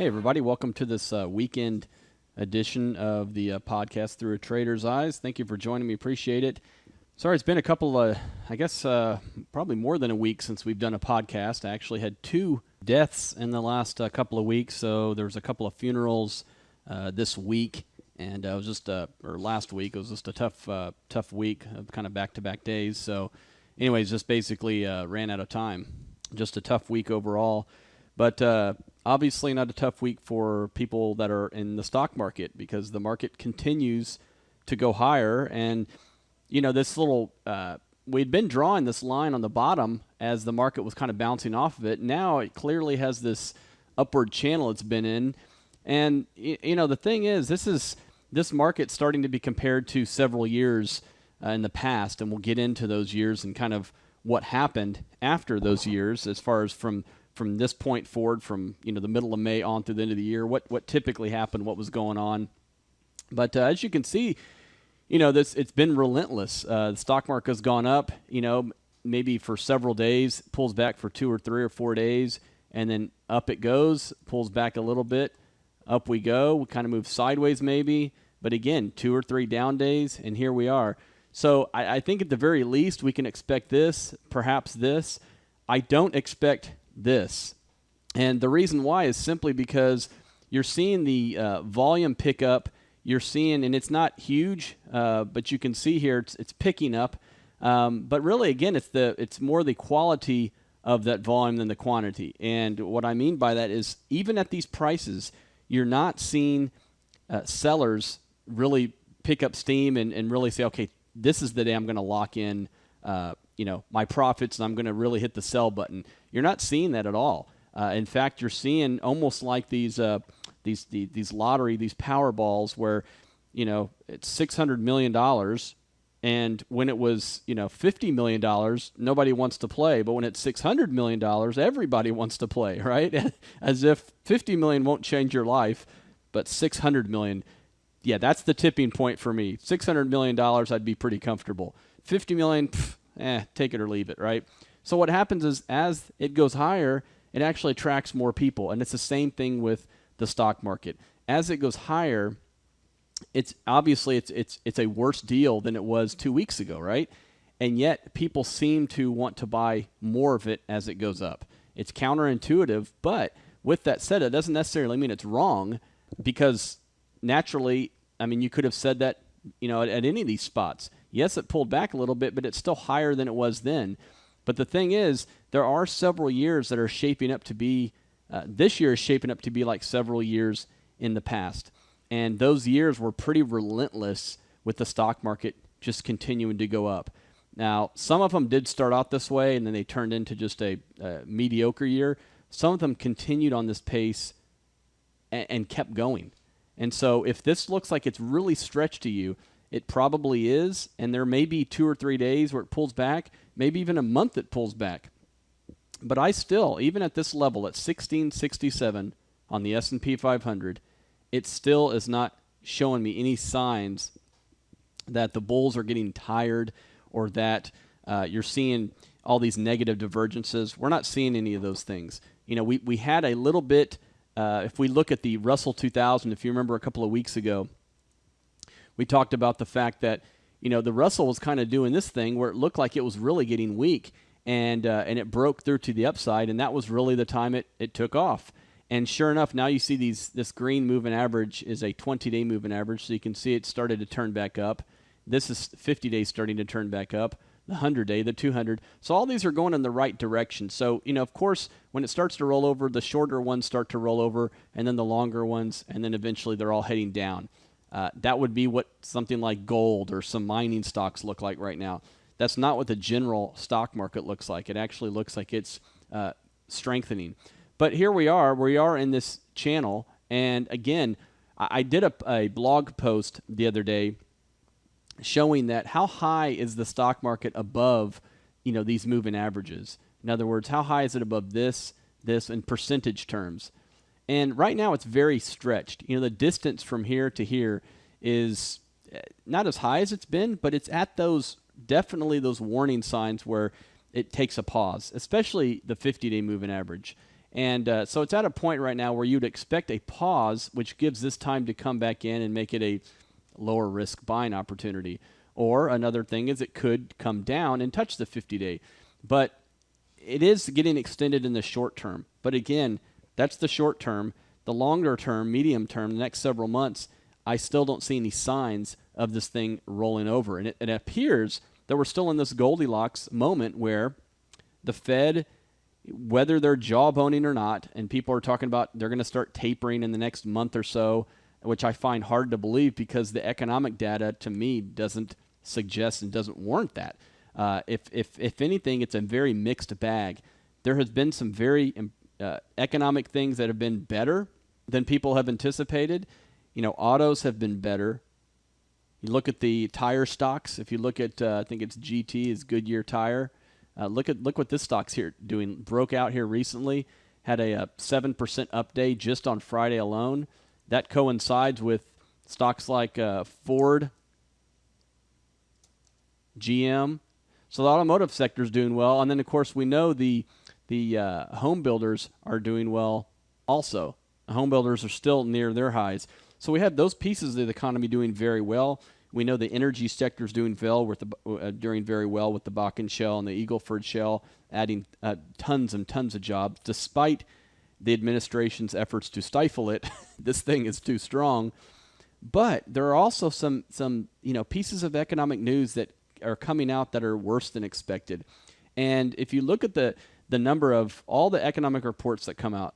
everybody. Welcome to this weekend edition of the podcast Through a Trader's Eyes. Thank you for joining me. Appreciate it. Sorry, it's been a couple of, probably more than a week since we've done a podcast. I actually had 2 deaths in the last couple of weeks, so there was a couple of funerals this week, and it was just, or last week, it was just a tough week of kind of back-to-back days. So anyways, just basically ran out of time. Just a tough week overall. But obviously not a tough week for people that are in the stock market, because the market continues to go higher. And, you know, this little, we'd been drawing this line on the bottom as the market was kind of bouncing off of it. Now it clearly has this upward channel it's been in. And, you know, the thing is, this market's starting to be compared to several years in the past. And we'll get into those years and kind of what happened after those years, as far as from this point forward, from, you know, the middle of May on through the end of the year, what typically happened, what was going on. But as you can see, you know, it's been relentless. The stock market has gone up, you know, maybe for several days, pulls back for 2 or 3 or 4 days, and then up it goes, pulls back a little bit, up we go. We kind of move sideways maybe, but again, 2 or 3 down days, and here we are. So I think at the very least we can expect this, perhaps this. I don't expect this. And the reason why is simply because you're seeing the volume pick up. You're seeing, and it's not huge, but you can see here it's picking up. But really, again, it's more the quality of that volume than the quantity. And what I mean by that is, even at these prices, you're not seeing sellers really pick up steam and really say, okay, this is the day I'm going to lock in my profits, and I'm going to really hit the sell button. You're not seeing that at all. In fact, you're seeing almost like these lottery, these Powerballs, where, you know, it's $600 million, and when it was, you know, $50 million, nobody wants to play. But when it's $600 million, everybody wants to play, right? As if $50 million won't change your life, but $600 million, yeah, that's the tipping point for me. $600 million, I'd be pretty comfortable. $50 million, take it or leave it, right? So what happens is, as it goes higher, it actually attracts more people. And it's the same thing with the stock market. As it goes higher, it's obviously it's a worse deal than it was 2 weeks ago, right? And yet people seem to want to buy more of it as it goes up. It's counterintuitive, but with that said, it doesn't necessarily mean it's wrong, because naturally, I mean, you could have said that, you know, at any of these spots. Yes, it pulled back a little bit, but it's still higher than it was then. But the thing is, there are several years that are shaping up to be, this year is shaping up to be like several years in the past. And those years were pretty relentless with the stock market just continuing to go up. Now, some of them did start out this way, and then they turned into just a mediocre year. Some of them continued on this pace and kept going. And so if this looks like it's really stretched to you, it probably is, and there may be 2 or 3 days where it pulls back, maybe even a month it pulls back. But I still, even at this level, at 1667 on the S&P 500, it still is not showing me any signs that the bulls are getting tired, or that you're seeing all these negative divergences. We're not seeing any of those things. You know, we had a little bit, if we look at the Russell 2000, if you remember a couple of weeks ago, we talked about the fact that, you know, the Russell was kind of doing this thing where it looked like it was really getting weak, and it broke through to the upside, and that was really the time it took off. And sure enough, now you see this green moving average is a 20-day moving average, so you can see it started to turn back up. This is 50 days starting to turn back up, the 100-day, the 200. So all these are going in the right direction. So, you know, of course, when it starts to roll over, the shorter ones start to roll over, and then the longer ones, and then eventually they're all heading down. That would be what something like gold or some mining stocks look like right now. That's not what the general stock market looks like. It actually looks like it's strengthening. But here we are in this channel. And again, I did a blog post the other day showing that how high is the stock market above, you know, these moving averages. In other words, how high is it above this in percentage terms? And right now it's very stretched. You know, the distance from here to here is not as high as it's been, but it's at definitely those warning signs where it takes a pause, especially the 50-day moving average. And so it's at a point right now where you'd expect a pause, which gives this time to come back in and make it a lower risk buying opportunity. Or another thing is it could come down and touch the 50-day. But it is getting extended in the short term. But again, that's the short term. The longer term, medium term, the next several months, I still don't see any signs of this thing rolling over. And it appears that we're still in this Goldilocks moment where the Fed, whether they're jawboning or not, and people are talking about they're going to start tapering in the next month or so, which I find hard to believe because the economic data to me doesn't suggest and doesn't warrant that. If anything, it's a very mixed bag. There has been some very economic things that have been better than people have anticipated. Autos have been better. You look at the tire stocks. If you look at, I think it's GT is Goodyear Tire. Look what this stock's here doing. Broke out here recently. Had a 7% up day just on Friday alone. That coincides with stocks like Ford, GM. So the automotive sector is doing well, and then of course we know the home builders are doing well also. Home builders are still near their highs. So we have those pieces of the economy doing very well. We know the energy sector is doing very well with the Bakken Shale and the Eagle Ford Shale, adding tons and tons of jobs. Despite the administration's efforts to stifle it, this thing is too strong. But there are also some pieces of economic news that are coming out that are worse than expected. And if you look at the number of all the economic reports that come out,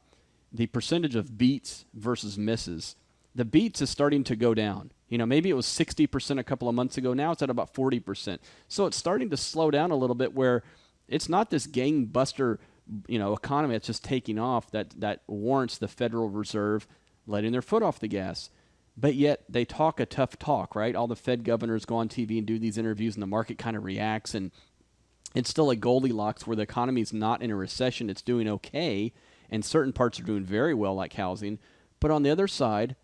the percentage of beats versus misses, the beats is starting to go down. Maybe it was 60% a couple of months ago. Now it's at about 40%. So it's starting to slow down a little bit where it's not this gangbuster, economy that's just taking off that warrants the Federal Reserve letting their foot off the gas. But yet they talk a tough talk, right? All the Fed governors go on TV and do these interviews and the market kind of reacts, and it's still a Goldilocks where the economy is not in a recession. It's doing okay, and certain parts are doing very well like housing. But on the other side,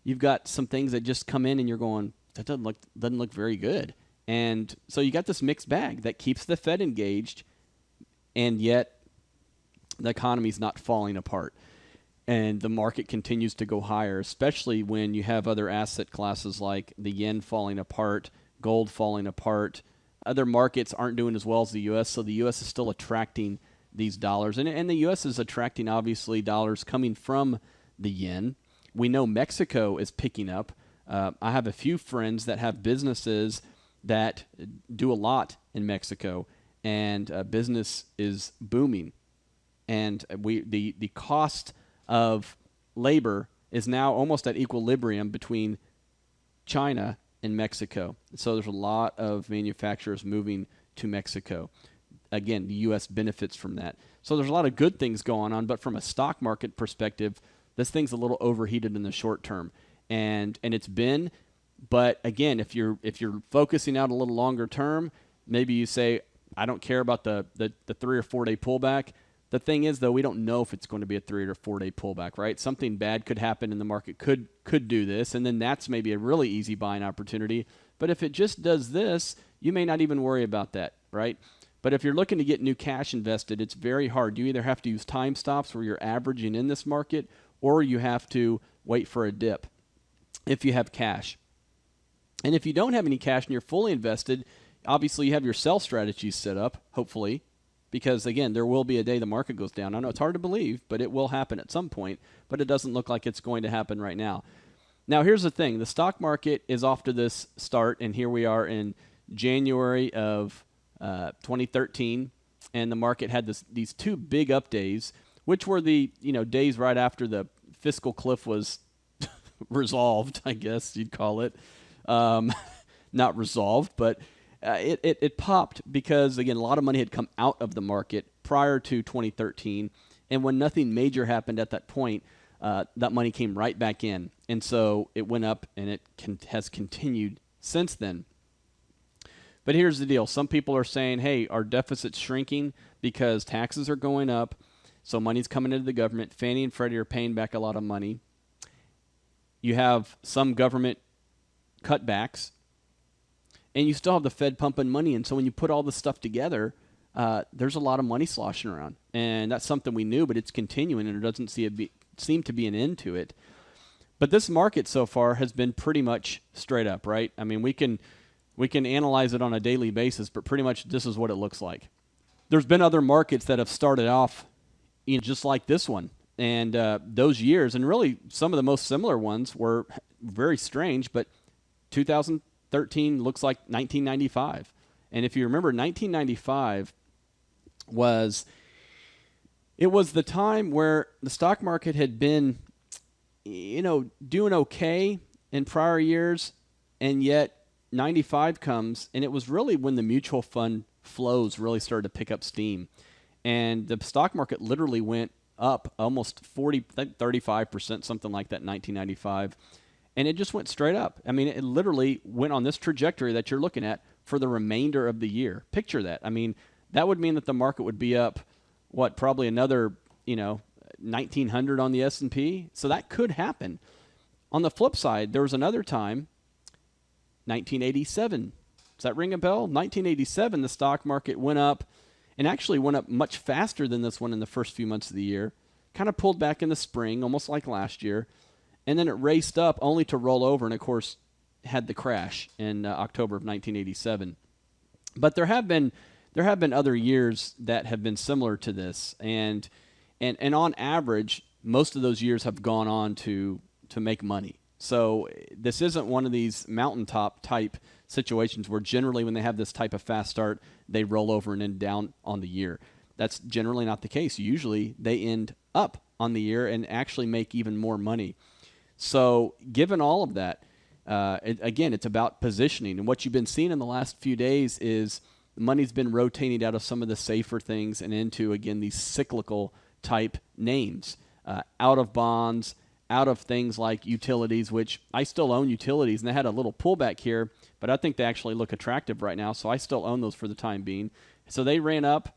you've got some things that just come in and you're going, that doesn't look very good. And so you got this mixed bag that keeps the Fed engaged, and yet the economy's not falling apart. And the market continues to go higher, especially when you have other asset classes like the yen falling apart, gold falling apart. Other markets aren't doing as well as the U.S., so the U.S. is still attracting these dollars. And the U.S. is attracting, obviously, dollars coming from the yen. We know Mexico is picking up. I have a few friends that have businesses that do a lot in Mexico, and business is booming. And the cost of labor is now almost at equilibrium between China and Mexico. So there's a lot of manufacturers moving to Mexico. Again, the U.S. benefits from that. So there's a lot of good things going on, but from a stock market perspective, this thing's a little overheated in the short term. And it's been, but again, if you're focusing out a little longer term, maybe you say, I don't care about the 3 or 4 day pullback. The thing is, though, we don't know if it's going to be a 3 or 4 day pullback, right? Something bad could happen and the market could do this, and then that's maybe a really easy buying opportunity. But if it just does this, you may not even worry about that, right? But if you're looking to get new cash invested, it's very hard. You either have to use time stops where you're averaging in this market, or you have to wait for a dip if you have cash. And if you don't have any cash and you're fully invested, obviously you have your sell strategies set up, hopefully, because, again, there will be a day the market goes down. I know it's hard to believe, but it will happen at some point, but it doesn't look like it's going to happen right now. Now, here's the thing. The stock market is off to this start, and here we are in January of 2013, and the market had these two big up days, which were the days right after the fiscal cliff was resolved, I guess you'd call it. Not resolved, but it popped because, again, a lot of money had come out of the market prior to 2013, and when nothing major happened at that point, that money came right back in, and so it went up, and it has continued since then. But here's the deal. Some people are saying, hey, our deficit's shrinking because taxes are going up, so money's coming into the government. Fannie and Freddie are paying back a lot of money. You have some government cutbacks, and you still have the Fed pumping money in. So when you put all this stuff together, there's a lot of money sloshing around. And that's something we knew, but it's continuing, and there doesn't seem to be an end to it. But this market so far has been pretty much straight up, right? I mean, we can analyze it on a daily basis, but pretty much this is what it looks like. There's been other markets that have started off, just like this one. And those years, and really some of the most similar ones were very strange, but 2013 looks like 1995. And if you remember, 1995 was the time where the stock market had been, doing okay in prior years, and yet 95 comes, and it was really when the mutual fund flows really started to pick up steam. And the stock market literally went up almost 35%, something like that in 1995. And it just went straight up. I mean, it literally went on this trajectory that you're looking at for the remainder of the year. Picture that. I mean, that would mean that the market would be up, probably another, 1,900 on the S&P. So that could happen. On the flip side, there was another time, 1987. Does that ring a bell? 1987, the stock market went up, and actually went up much faster than this one in the first few months of the year. Kind of pulled back in the spring, almost like last year. And then it raced up only to roll over, and of course had the crash in October of 1987. But there have been other years that have been similar to this, and on average, most of those years have gone on to make money. So this isn't one of these mountaintop type situations where generally when they have this type of fast start, they roll over and end down on the year. That's generally not the case. Usually they end up on the year and actually make even more money. So given all of that, again, it's about positioning. And what you've been seeing in the last few days is the money's been rotating out of some of the safer things and into, again, these cyclical type names, out of bonds, out of things like utilities, which I still own utilities, and they had a little pullback here, but I think they actually look attractive right now, so I still own those for the time being. So they ran up,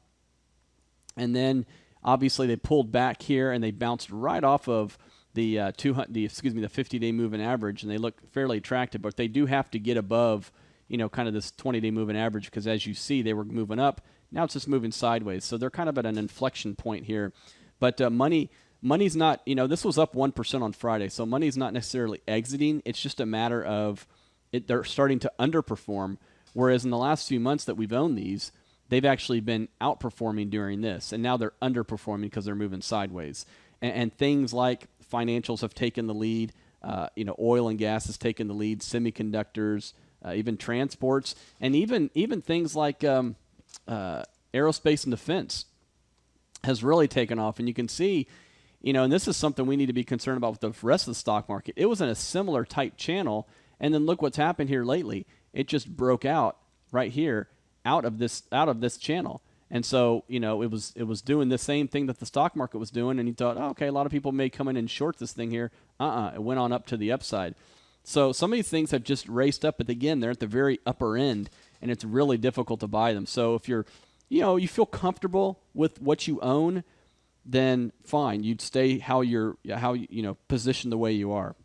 and then obviously they pulled back here, and they bounced right off of the 50-day moving average, and they look fairly attractive, but they do have to get above, kind of this 20-day moving average, because as you see, they were moving up. Now it's just moving sideways, so they're kind of at an inflection point here. But money's not, this was up 1% on Friday, so money's not necessarily exiting. It's just a matter of they're starting to underperform, whereas in the last few months that we've owned these, they've actually been outperforming during this, and now they're underperforming because they're moving sideways. And things like financials have taken the lead, oil and gas has taken the lead, semiconductors, even transports, and even things like aerospace and defense has really taken off. And you can see, and this is something we need to be concerned about with the rest of the stock market. It was in a similar type channel, and then look what's happened here lately. It just broke out right here out of this channel. And so, it was doing the same thing that the stock market was doing, and you thought, oh, okay, a lot of people may come in and short this thing here. It went on up to the upside. So some of these things have just raced up, but again, they're at the very upper end, and it's really difficult to buy them. So if you're, you feel comfortable with what you own, then fine, you'd stay how you're positioned the way you are.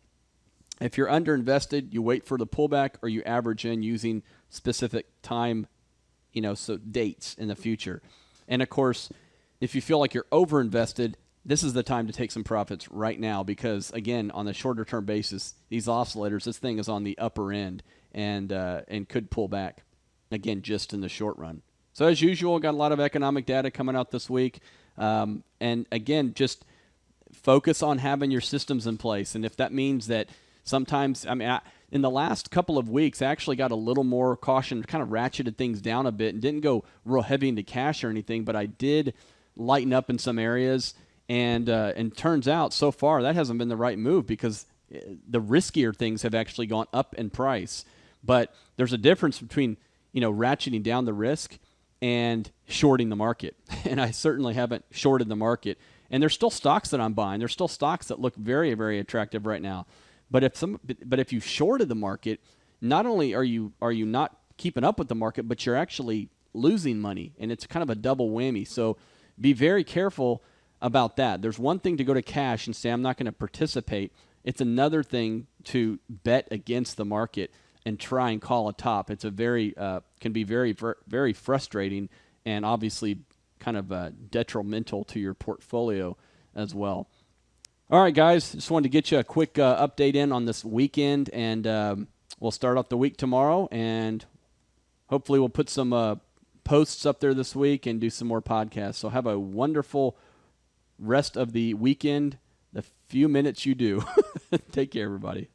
If you're underinvested, you wait for the pullback, or you average in using specific time, so dates in the future. And of course, if you feel like you're overinvested, this is the time to take some profits right now, because again, on the shorter term basis, these oscillators, this thing is on the upper end and could pull back again just in the short run. So as usual, got a lot of economic data coming out this week. And again, just focus on having your systems in place. And if that means that sometimes, in the last couple of weeks, I actually got a little more caution, kind of ratcheted things down a bit and didn't go real heavy into cash or anything, but I did lighten up in some areas. And turns out so far that hasn't been the right move, because the riskier things have actually gone up in price. But there's a difference between, ratcheting down the risk and shorting the market. And I certainly haven't shorted the market. And there's still stocks that I'm buying. There's still stocks that look very, very attractive right now. But if you shorted the market, not only are you not keeping up with the market, but you're actually losing money, and it's kind of a double whammy. So be very careful about that. There's one thing to go to cash and say, I'm not going to participate. It's another thing to bet against the market and try and call a top. It's can be very, very frustrating, and obviously kind of detrimental to your portfolio as well. All right, guys, just wanted to get you a quick update in on this weekend, and we'll start off the week tomorrow, and hopefully we'll put some posts up there this week and do some more podcasts. So have a wonderful rest of the weekend, the few minutes you do. Take care, everybody.